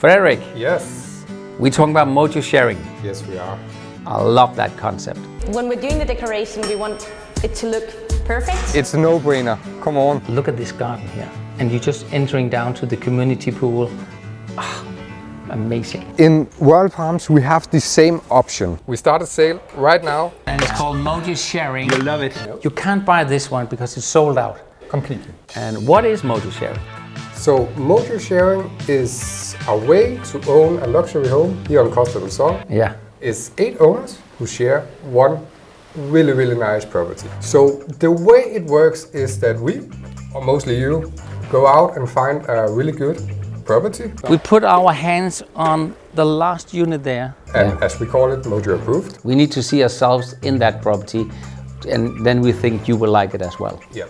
Frederik, Yes. we're talking about Mojo sharing. Yes, we are. I love that concept. When we're doing the decoration, we want it to look perfect. It's a no-brainer. Come on. Look at this garden here. And you're just entering down to the community pool. Amazing. In Royal Palms, we have the same option. We start a sale right now. And it's called Mojo Sharing. You love it. You can't buy this one because it's sold out. Completely. And what is Mojo Sharing? So, Mojo Sharing is a way to own a luxury home here on Costa del Sol. Yeah. It's 8 owners who share one really nice property. So, the way it works is that we, or mostly you, go out and find a really good property. We put our hands on the last unit there. And as we call it, Mojo approved. We need to see ourselves in that property, and then we think you will like it as well. Yeah.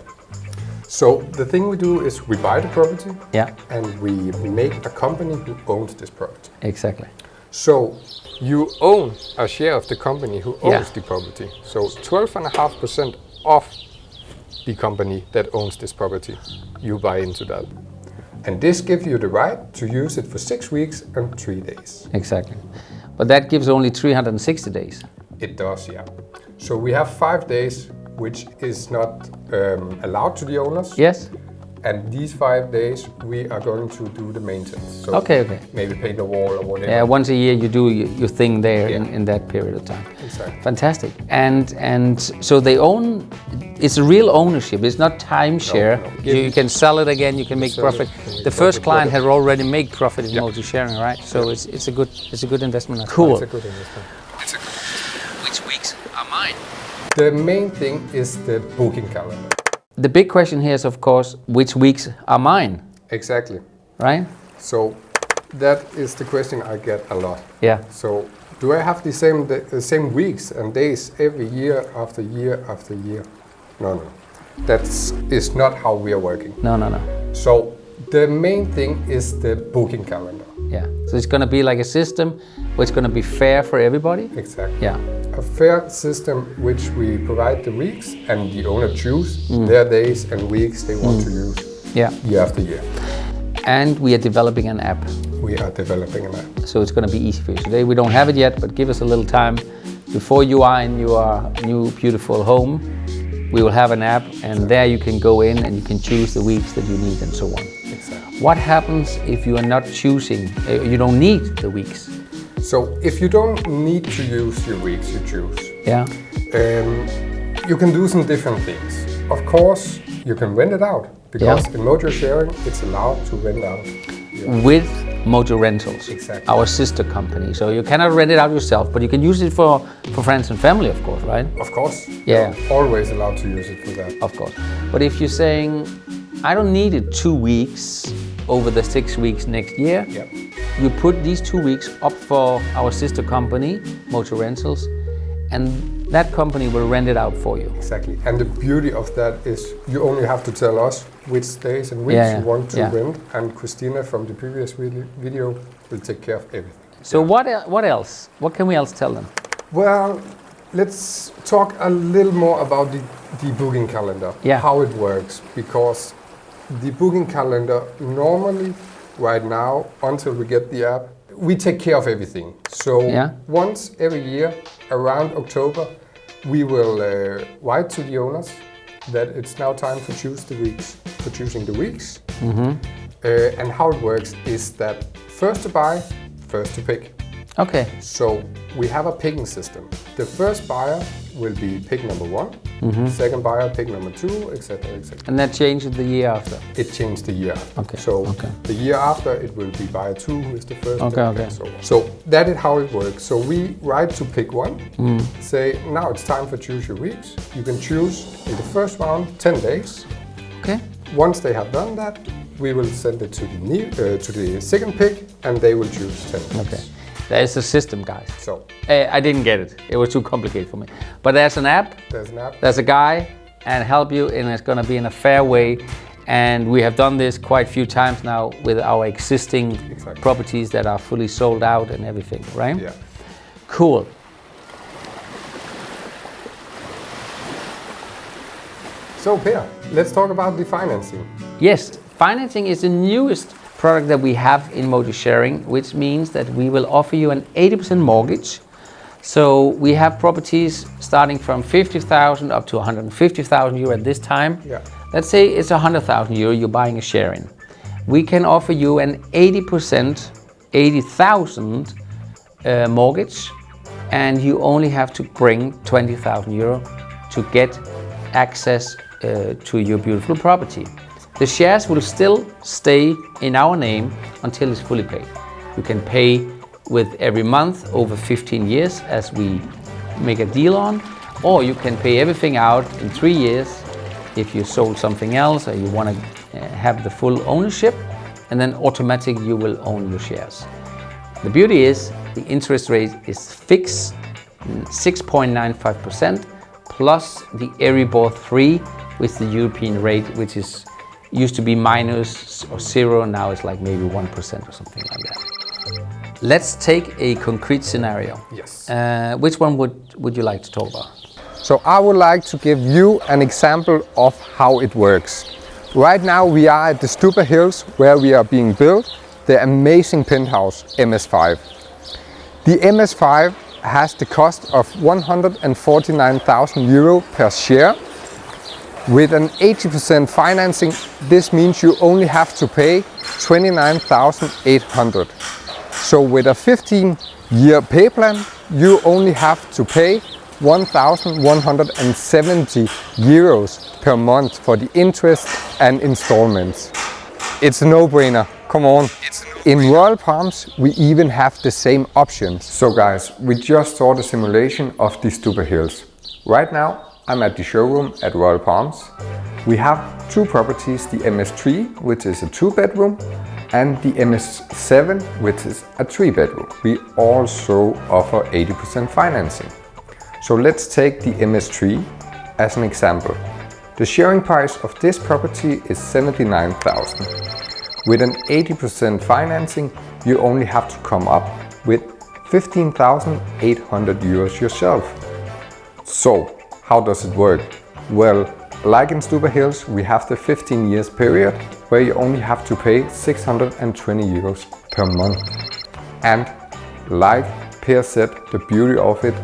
So the thing we do is we buy the property, Yeah, and we make a company who owns this property. exactly. So you own a share of the company who owns Yeah. the property. So 12.5% of the company that owns this property, you buy into that. And this gives you the right to use it for 6 weeks and 3 days. Exactly. But that gives only 360 days. It does, yeah. So we have 5 days which is not allowed to the owners. Yes? And these 5 days we are going to do the maintenance. So Okay. maybe paint the wall or whatever. Yeah, once a year you do your thing there Yeah. in that period of time. Exactly. Fantastic. And so they own, it's a real ownership, it's not timeshare. No. You can sell it again, you can make Sell it, profit. you can make The first profit, client yeah. had already made profit in Yeah. Mojo Sharing, right? So it's a good investment. Cool. It's a good investment. Which weeks are mine? The main thing is the booking calendar. The big question here is, of course, which weeks are mine, Exactly. right? So that is the question I get a lot. Yeah. So do I have the same weeks and days every year after year after year? No. That is not how we are working. No. So the main thing is the booking calendar. Yeah. So it's going to be like a system where it's going to be fair for everybody. Exactly. Yeah. A fair system which we provide the weeks and the owner choose their days and weeks they want to use Yeah. year after year. And we are developing an app. We are developing an app. So it's going to be easy for you. Today we don't have it yet, but give us a little time. Before you are in your new beautiful home, we will have an app, and there you can go in and you can choose the weeks that you need and so on. Exactly. What happens if you are not choosing, you don't need the weeks? So if you don't need to use your weeks, you choose. Yeah. You can do some different things. Of course, you can rent it out because in Mojo Sharing, it's allowed to rent out. With Mojo Rentals, Exactly. our sister company. So you cannot rent it out yourself, but you can use it for friends and family, of course, right? Of course, Yeah. you're always allowed to use it for that. Of course. But if you're saying, I don't need it 2 weeks over the 6 weeks next year, Yeah. you put these 2 weeks up for our sister company, Mojo Rentals, and that company will rent it out for you. Exactly. And the beauty of that is you only have to tell us which days and weeks Yeah, you want to yeah. rent, and Christina from the previous video will take care of everything. So what else? What can we else tell them? Well, let's talk a little more about the booking calendar, Yeah. how it works, because the booking calendar normally right now, until we get the app, we take care of everything. So Yeah. once every year around October, we will write to the owners that it's now time to choose the weeks, for choosing the weeks. And how it works is that first to buy, first to pick. Okay. So we have a picking system. The first buyer will be pick number 1, second buyer pick number 2, etc. And that changes the year after. It changed the year after. Okay, So okay. the year after it will be buyer 2 who is the first Okay, pick, okay. and so on. So that is how it works. So we write to pick 1, say now it's time for choose your weeks. You can choose in the first round 10 days. Okay. Once they have done that, we will send it to the second pick and they will choose 10 days. Okay. There is a system, guys. So I didn't get it. It was too complicated for me. But there's an app. there's an app. There's a guy and help you, and it's going to be in a fair way. And we have done this quite a few times now with our existing Exactly. properties that are fully sold out and everything, right? Yeah. Cool. So Per, let's talk about the financing. Yes, financing is the newest product that we have in Mojo Sharing, which means that we will offer you an 80% mortgage. So we have properties starting from 50,000 up to 150,000 euro at this time. Yeah. Let's say it's 100,000 euro you're buying a share in. We can offer you an 80%, 80,000 mortgage, and you only have to bring 20,000 euro to get access to your beautiful property. The shares will still stay in our name until it's fully paid. You can pay with every month over 15 years as we make a deal on, or you can pay everything out in 3 years if you sold something else or you want to have the full ownership, and then automatically you will own your shares. The beauty is the interest rate is fixed 6.95% plus the Euribor 3 with the European rate, which is used to be minus or zero, now it's like maybe 1% or something like that. Let's take a concrete scenario. Yes. Which one would you like to talk about? So I would like to give you an example of how it works. Right now we are at the Stupa Hills where we are being built the amazing penthouse MS5. The MS5 has the cost of 149,000 euro per share. With an 80% financing, this means you only have to pay 29,800. So with a 15-year pay plan, you only have to pay 1,170 euros per month for the interest and installments. It's a no-brainer, come on. In Royal Palms, we even have the same options. So guys, we just saw the simulation of the Stupa Hills. Right now, I'm at the showroom at Royal Palms. We have two properties, the MS3, which is a 2-bedroom, and the MS7, which is a 3-bedroom. We also offer 80% financing. So let's take the MS3 as an example. The sharing price of this property is 79,000. With an 80% financing, you only have to come up with 15,800 euros yourself. So, how does it work? Well, like in Stupa Hills, we have the 15 years period where you only have to pay 620 euros per month. And like Per said, the beauty of it,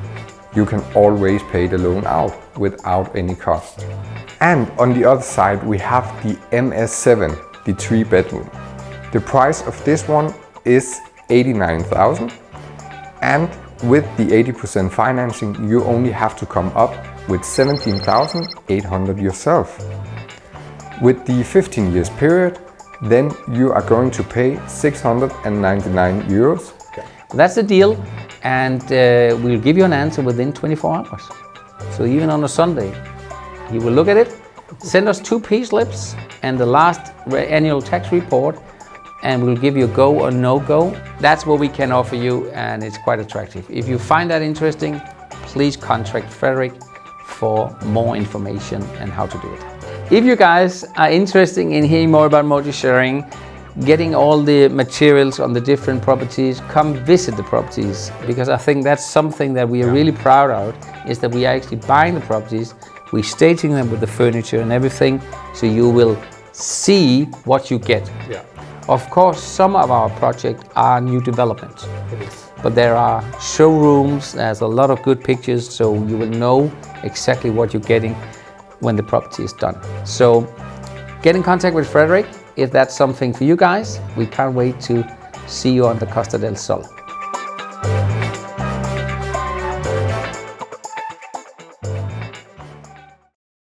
you can always pay the loan out without any cost. And on the other side, we have the MS7, the 3-bedroom. The price of this one is 89,000, and with the 80% financing, you only have to come up with 17,800 yourself. With the 15 years period, then you are going to pay 699 euros. That's the deal, and we'll give you an answer within 24 hours. So even on a Sunday, you will look at it, send us 2 pay slips and the last annual tax report, and we'll give you a go or no go. That's what we can offer you, and it's quite attractive. If you find that interesting, please contact Frederik for more information and how to do it. If you guys are interested in hearing more about Mojo Sharing, getting all the materials on the different properties, come visit the properties, because I think that's something that we are really proud of, is that we are actually buying the properties, we're staging them with the furniture and everything, so you will see what you get. Yeah. Of course, some of our projects are new developments, but there are showrooms, there's a lot of good pictures, so you will know exactly what you're getting when the property is done. So get in contact with Frederik if that's something for you guys. We can't wait to see you on the Costa del Sol.